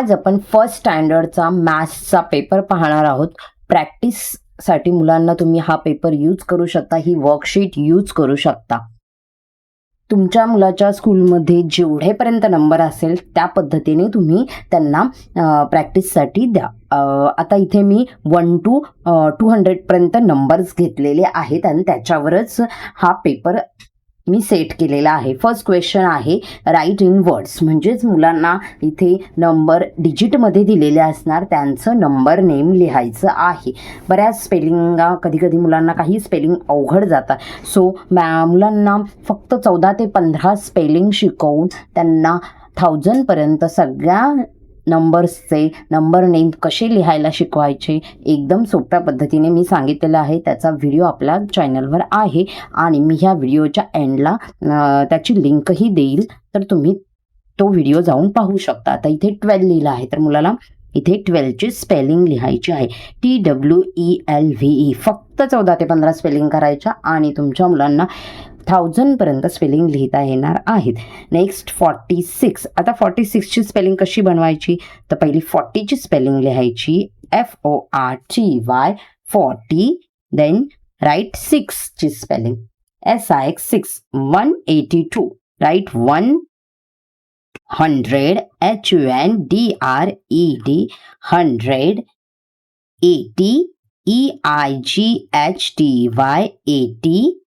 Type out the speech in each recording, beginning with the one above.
आज आपण first स्टँडर्डचा मॅथ्सचा paper पाहणार आहोत. प्रॅक्टिससाठी मुलांना तुम्ही हा पेपर यूज करू शकता, ही वर्कशीट यूज करू शकता. तुमच्या मुलाच्या स्कूलमध्ये जेवढेपर्यंत नंबर असेल त्या पद्धतीने तुम्ही त्यांना प्रॅक्टिससाठी द्या. आता इथे मी 1 to 200 पर्यंत नंबर्स घेतलेले आहेत आणि त्याच्यावरच हा पेपर मी सेट केलेला आहे. फर्स्ट क्वेश्चन आहे राईट इन वर्ड्स, म्हणजेच मुलांना इथे नंबर डिजिटमध्ये दिलेले असणार, त्यांचं नंबर नेम लिहायचं आहे. बऱ्याच स्पेलिंग कधी कधी मुलांना काही स्पेलिंग अवघड जातात, सो मुलांना फक्त 14 ते 15 स्पेलिंग शिकवून त्यांना 1000 पर्यंत सगळ्या नंबर्सचे नंबर नेम कसे लिहायला शिकवायचे एकदम सोप्या पद्धतीने मी सांगितलेलं आहे. त्याचा व्हिडिओ आपल्या चॅनलवर आहे आणि मी ह्या व्हिडिओच्या एंडला त्याची लिंकही देईल, तर तुम्ही तो व्हिडिओ जाऊन पाहू शकता. आता इथे 12 लिहिलं आहे, तर मुलाला इथे 12ची स्पेलिंग लिहायची आहे. TWELVE. फक्त 14 ते 15 स्पेलिंग करायच्या आणि तुमच्या मुलांना 1000 पर्यंत स्पेलिंग लिहिता येणार आहेत. नेक्स्ट 46. आता 46ची स्पेलिंग कशी बनवायची, तर पहिली 40ची स्पेलिंग लिहायची FORTY 40. देन राईट 6ची spelling SIX 6. 182 write 100 HUNDRED 100. 80 EIGHTY 80.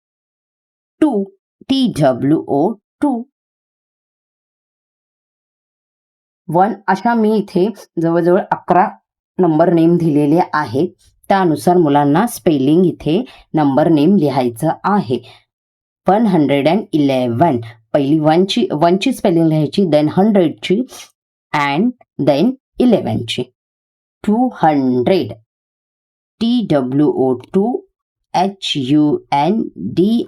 2 TWO 2. 1. अशा मी इथे जवळजवळ 11 नंबर नेम दिलेले आहेत. त्यानुसार मुलांना स्पेलिंग इथे नंबर नेम लिहायचं आहे. 111. पहिली 1ची स्पेलिंग लिहायची, देन 100ची अँड देन 11ची. 200 TWO HUNDRED.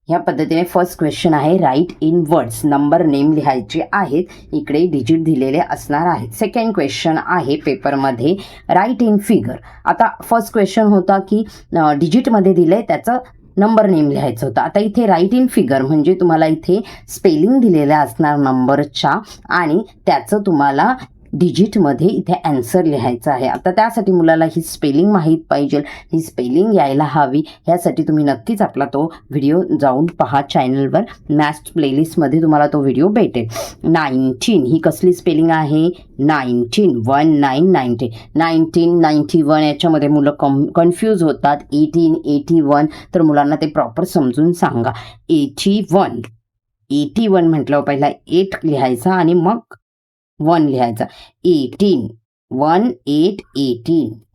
ह्या पद्धतीने फर्स्ट क्वेश्चन आहे write in words, number name लिहायचे आहेत, इकडे डिजिट दिलेले असणार आहेत. सेकंड क्वेश्चन आहे पेपरमध्ये राईट इन फिगर. आता फर्स्ट क्वेश्चन होता की डिजिटमध्ये दिलंय, त्याचं नंबर नेम लिहायचं होतं. आता इथे राईट इन फिगर म्हणजे तुम्हाला इथे स्पेलिंग दिलेल्या असणार नंबरच्या आणि त्याचं तुम्हाला डिजिटमध्ये इथे ॲन्सर लिहायचं आहे. आता त्यासाठी मुलाला ही स्पेलिंग माहीत पाहिजे, ही स्पेलिंग यायला हवी, ह्यासाठी तुम्ही नक्कीच आपला तो व्हिडिओ जाऊन पहा चॅनलवर. मॅथ्स प्लेलिस्टमध्ये तुम्हाला तो व्हिडिओ भेटेल. 19 ही कसली स्पेलिंग आहे, 19 19 91 याच्यामध्ये मुलं कन्फ्यूज होतात. 18 81, तर मुलांना ते प्रॉपर समजून सांगा. 81 म्हटलं पहिला 8 लिहायचा आणि मग 1 लिहायचा. 18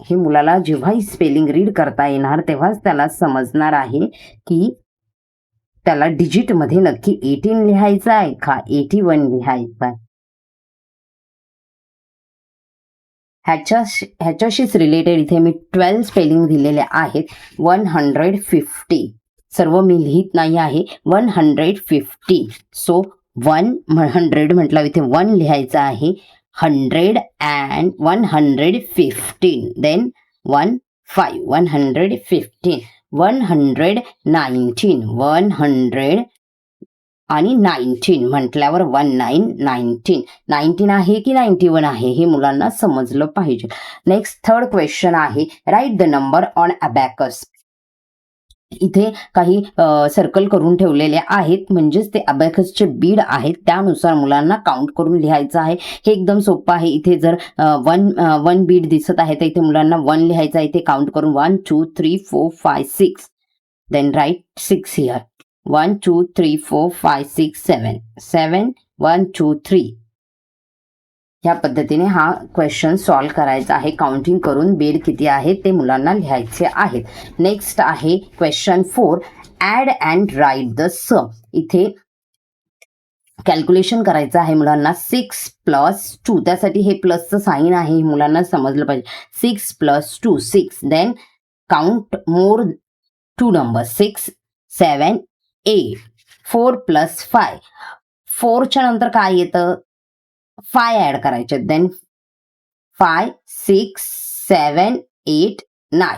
हे मुलाला जेव्हाही स्पेलिंग रीड करता येणार तेव्हाच त्याला समजणार आहे की त्याला डिजिटमध्ये नक्की 18 लिहायचं आहे का 81 लिहायचं आहे. ह्याच्याशीच रिलेटेड इथे मी 12 स्पेलिंग दिलेले आहेत. 150 सर्व मी लिहित नाही आहे. 150. सो 100 म्हटलं इथे 1 लिहायचं आहे. 100 and 115. देन 15 115. 119 100 आणि 19 म्हटल्यावर 19 आहे की 91 आहे हे मुलांना समजलं पाहिजे. नेक्स्ट थर्ड क्वेश्चन आहे write the number on abacus. इथे काही सर्कल करून ठेवलेले आहेत, म्हणजेच ते अबॅकसचे बीड आहेत, त्यानुसार मुलांना काउंट करून लिहायचं आहे. हे एकदम सोपं आहे. इथे जर 1 बीड दिसत आहे तर इथे मुलांना 1 लिहायचं आहे. इथे काउंट करून 1 2 3 4 5 6. Then write 6 here. 1 2 3 4 5 6 7. 7 1 2 3. ह्या पद्धतीने हा क्वेश्चन सॉल्व्ह करायचा आहे. काउंटिंग करून बेड किती आहे ते मुलांना लिहायचे आहेत. नेक्स्ट आहे question 4 add and write the sum. इथे कॅल्क्युलेशन करायचं आहे मुलांना. 6 + 2, त्यासाठी हे प्लसचं साईन आहे, हे मुलांना समजलं पाहिजे. 6 + 2 6. देन काउंट मोर 2 नंबर 6 7 8. 4 + 5. 4च्या नंतर काय येतं, 5 ॲड करायचे. देन 5 6 7 8 9.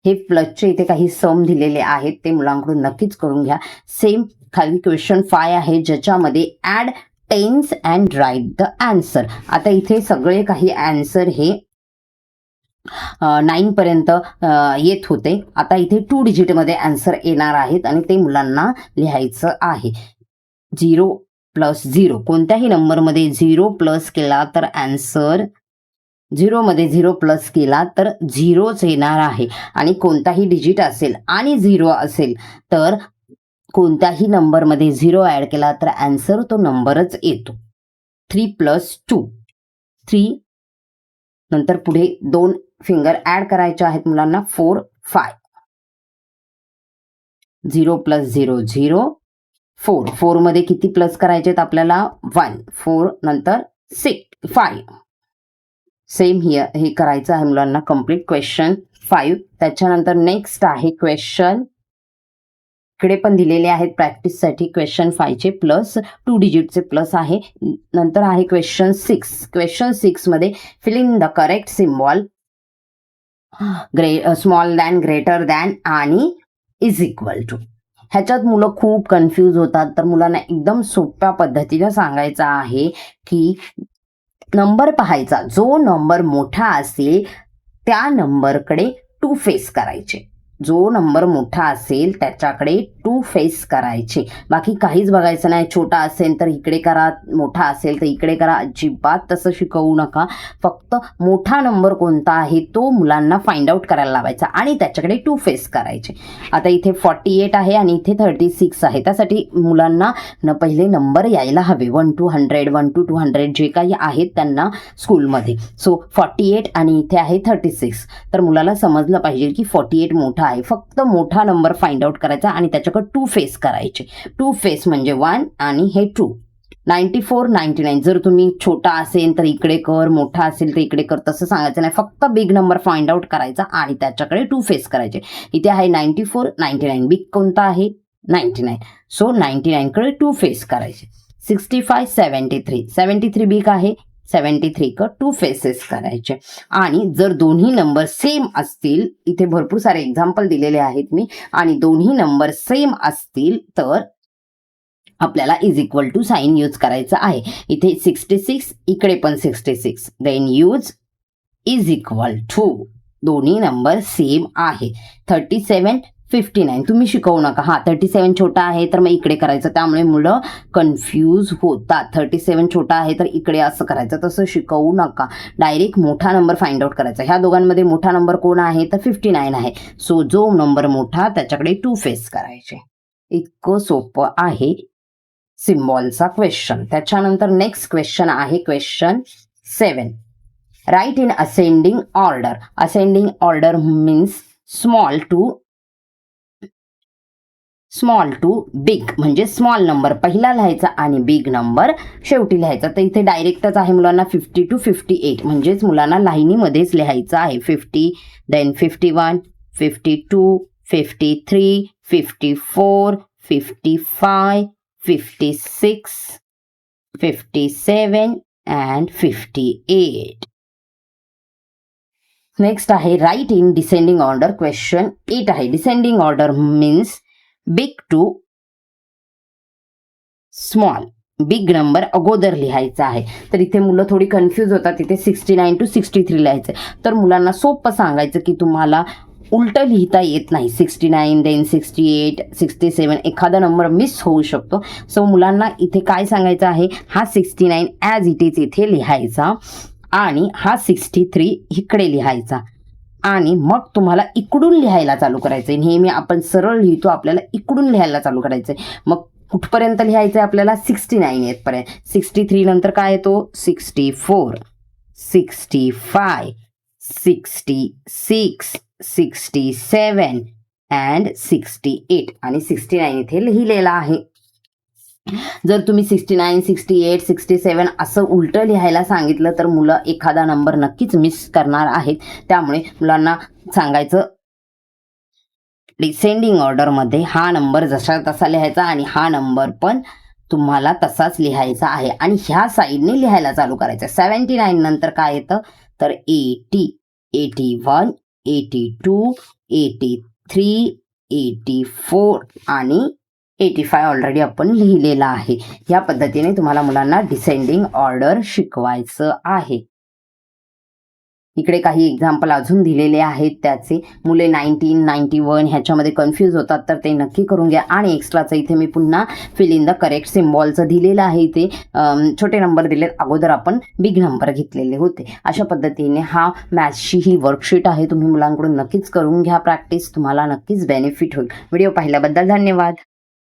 हे प्लसचे इथे काही सम दिलेले आहेत, ते मुलांकडून नक्कीच करून घ्या. सेम खाली क्वेश्चन 5 आहे ज्याच्यामध्ये add tens and write the answer. आता इथे सगळे काही आन्सर हे 9 पर्यंत येत होते. आता इथे 2 डिजिटमध्ये आन्सर येणार आहेत आणि ते मुलांना लिहायचं आहे. 0 प्लस 0, कोणत्याही नंबरमध्ये 0 प्लस केला तर आन्सर 0 मध्ये 0 प्लस केला तर 0च येणार आहे. आणि कोणताही डिजिट असेल आणि 0 असेल तर कोणत्याही नंबरमध्ये 0 ॲड केला तर आन्सर तो नंबरच येतो. 3 प्लस 2, 3, नंतर पुढे 2 फिंगर ॲड करायचे आहेत मुलांना, 4, 5. 0 प्लस 0, 0, 4. 4 मध्ये किती प्लस करायचे आहेत आपल्याला? 1, 4, नंतर 6, 5. सेम हिअर हे करायचं आहे मुलांना कम्प्लीट. क्वेश्चन 5. त्याच्यानंतर नेक्स्ट आहे क्वेश्चन, इकडे पण दिलेले आहेत प्रॅक्टिससाठी क्वेश्चन 5चे प्लस 2 डिजिटचे प्लस आहे. नंतर आहे क्वेश्चन 6. क्वेश्चन 6 मध्ये fill in the correct symbol small than, greater than आणि इज इक्वल टू. ह्याच्यात मुलं खूप कन्फ्यूज होतात. तर मुलांना एकदम सोप्या पद्धतीने सांगायचं आहे की नंबर पाहायचा, जो नंबर मोठा असेल त्या नंबरकडे 2 फेस करायचे. जो नंबर मोठा असेल त्याच्याकडे 2 फेस करायचे. बाकी काहीच बघायचं नाही. छोटा असेल तर इकडे करा, मोठा असेल तर इकडे करा. अजिबात तसं शिकवू नका. फक्त मोठा नंबर कोणता आहे तो मुलांना फाइंड आउट करायला लावायचा आणि त्याच्याकडे 2 फेस करायचे. आता इथे 48 आहे आणि इथे 36 आहे. त्यासाठी मुलांना पहिले नंबर यायला हवे. 1 to 100, 1 to 200 जे काही आहेत त्यांना स्कूलमध्ये. सो 48 आणि इथे आहे 36. तर मुलाला समजलं पाहिजे की 48 मोठा आहे. फक्त मोठा नंबर फाइंड आउट करायचा आणि त्याच्याकडे 2 फेस करायचे. 2 फेस म्हणजे 1 आणि हे 2. 94, 99. जर तुम्ही छोटा असेल तर इकडे कर, मोठा असेल तर इकडे कर, तसं सांगायचं नाही. फक्त बिग नंबर फाइंड आउट करायचा आणि त्याच्याकडे 2 फेस करायचे. इथे आहे 94, 99. बिग कोणता आहे? 99. सो 99 कडे 2 फेस करायचे. 65, 73. 73 बिग आहे. 73 क 2 फेसेस करायचे. आणि जर दोन्ही नंबर सेम असतील, इथे भरपूर सारे एक्झाम्पल दिलेले आहेत मी, आणि दोन्ही नंबर सेम असतील तर आपल्याला is equal to sign use करायचं आहे. इथे 66, इकडे पण 66. Then use is equal to, दोन्ही नंबर सेम आहे. 37, 59. तुम्ही शिकवू नका. 37 छोटा आहे तर मग इकडे करायचं. त्यामुळे मुलं कन्फ्यूज होतात. 37 छोटा आहे तर इकडे असं करायचं, तसं शिकवू नका. डायरेक्ट मोठा नंबर फाइंड आउट करायचा. ह्या दोघांमध्ये मोठा नंबर कोण आहे तर 59 आहे. सो जो नंबर मोठा त्याच्याकडे 2 फेस करायचे. इतकं सोपं आहे सिम्बॉलचा क्वेश्चन. त्याच्यानंतर नेक्स्ट क्वेश्चन आहे question 7. Right in ascending order. Ascending order means small to big, म्हणजे स्मॉल नंबर पहिला लिहायचा आणि बिग नंबर शेवटी लिहायचा. तर इथे डायरेक्टच आहे मुलांना 50 to 58, म्हणजेच मुलांना लाईनीमध्येच लिहायचं आहे. 50, देन 51, 52, 53, 54, 55, 56, 57 and 58. नेक्स्ट आहे write in descending order. Question 8 आहे. Descending order means big to small. Big number अगोदर लिहायचा आहे. तर इथे मुलं थोडी कन्फ्यूज होतात. इथे 69 to 63 लिहायचं. तर मुलांना सोपं सांगायचं की तुम्हाला उलट लिहिता येत नाही. 69, देन 68, 67, एखादा नंबर मिस होऊ शकतो. सो मुलांना इथे काय सांगायचं आहे, हा 69 ॲज इट इज इथे लिहायचा आणि हा 63 इकडे लिहायचा आणि मग तुम्हाला इकडून लिहायला चालू करायचंय. नेहमी आपण सरळ लिहितो, आपल्याला इकडून लिहायला चालू करायचंय. मग कुठपर्यंत लिहायचंय आपल्याला? 69 येतपर्यंत. 63 नंतर काय येतो? 64, 65, 66, 67 अँड 68 आणि 69 इथे लिहिलेला आहे. जर तुम्ही 69, 68, 67 असं उलटं लिहायला सांगितलं तर मुलं एखादा नंबर नक्कीच मिस करणार आहेत. त्यामुळे मुलांना सांगायचं डिसेंडिंग ऑर्डरमध्ये हा नंबर जसा तसा लिहायचा आणि हा नंबर पण तुम्हाला तसाच लिहायचा आहे आणि ह्या साईडने लिहायला चालू करायचं. 79 नंतर काय येतं तर 80, 81, 82, 83, 84 आणि 85 ऑलरेडी आपण लिहिलेला आहे. या पद्धतीने तुम्हाला मुलांना डिसेंडिंग ऑर्डर शिकवायचं आहे. इकडे काही एक्झाम्पल अजून दिलेले आहेत त्याचे. मुले 19, 91 ह्याच्यामध्ये कन्फ्यूज होतात, तर ते नक्की करून घ्या. आणि एक्स्ट्राचं इथे मी पुन्हा फिल इन द करेक्ट सिम्बॉलचं दिलेलं आहे. इथे छोटे नंबर दिलेत, अगोदर आपण बिग नंबर घेतलेले होते. अशा पद्धतीने हा मॅथ्सची ही वर्कशीट आहे. तुम्ही मुलांकडून नक्कीच करून घ्या प्रॅक्टिस, तुम्हाला नक्कीच बेनिफिट होईल. व्हिडिओ पाहिल्याबद्दल धन्यवाद.